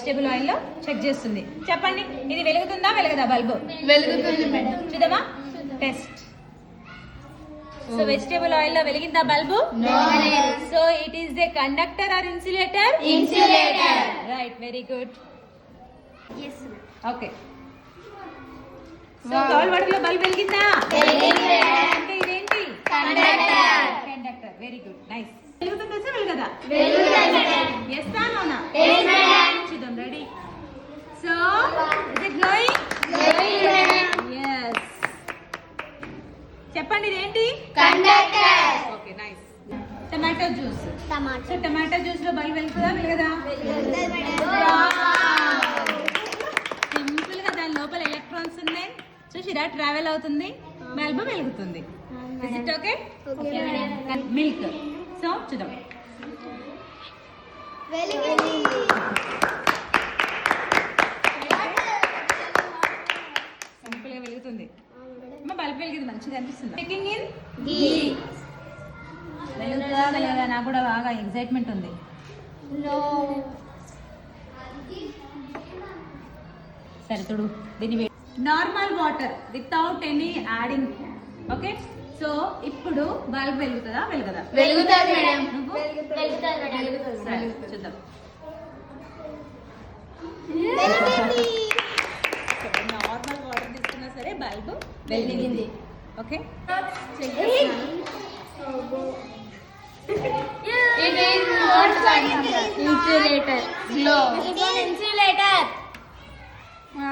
Vegetable oil లో check చేస్తుంది. చెప్పండి, ఇది వెలుగుతుందా వెలగదా బల్బు? వెలుగుతుంది మేడం. చూద్దామా? టెస్ట్. సో వెజిటేబుల్ ఆయిల్ లో వెలిగిందా bulb? No. So it is the conductor or insulator? Insulator. Right, very good. Yes. Okay. So bowl water లో బల్బ్ వెలిగిందా? అంటే ఇదేంటి? కండక్టర్. Very good, nice. వెలుగుతుందా సార్ వెలగదా? Yes or no na? చూద్దాం. Ready. So is it glowing? Yes. చెప్పండి, ఇదేంటి? Okay, nice. Tomato juice. So tomato juice లో బల్బ్ వెలుగుతుందా వెలగదా? సింపుల్ గా దాని లోపల ఎలక్ట్రాన్స్ ఉన్నాయి. చూసిరా, ట్రావెల్ అవుతుంది, బల్బ్ వెలుగుతుంది. Is it okay? Milk. So చూద్దాం. సింపుల్ గా వెలుగుతుంది. బల్బ్ వెలిగింది, మంచిగా అనిపిస్తుంది. టేకింగ్ ఇన్ వెలుగుతుందా వెలగదా? నాకు కూడా బాగా ఎక్సైట్మెంట్ ఉంది. సరే చూడు, దీన్ని normal water without any adding. Okay, so ఇప్పుడు బల్బ్ వెలుగుతుందా వెలగదా? వెలుగుతుంది మేడం. నువ్వు? సరే, చూద్దాం. నార్మల్ వాటర్ తీసుకున్నా సరే బల్బ్ వెలిగింది. Okay, It is not insulator. Glow. Insulator. ఆ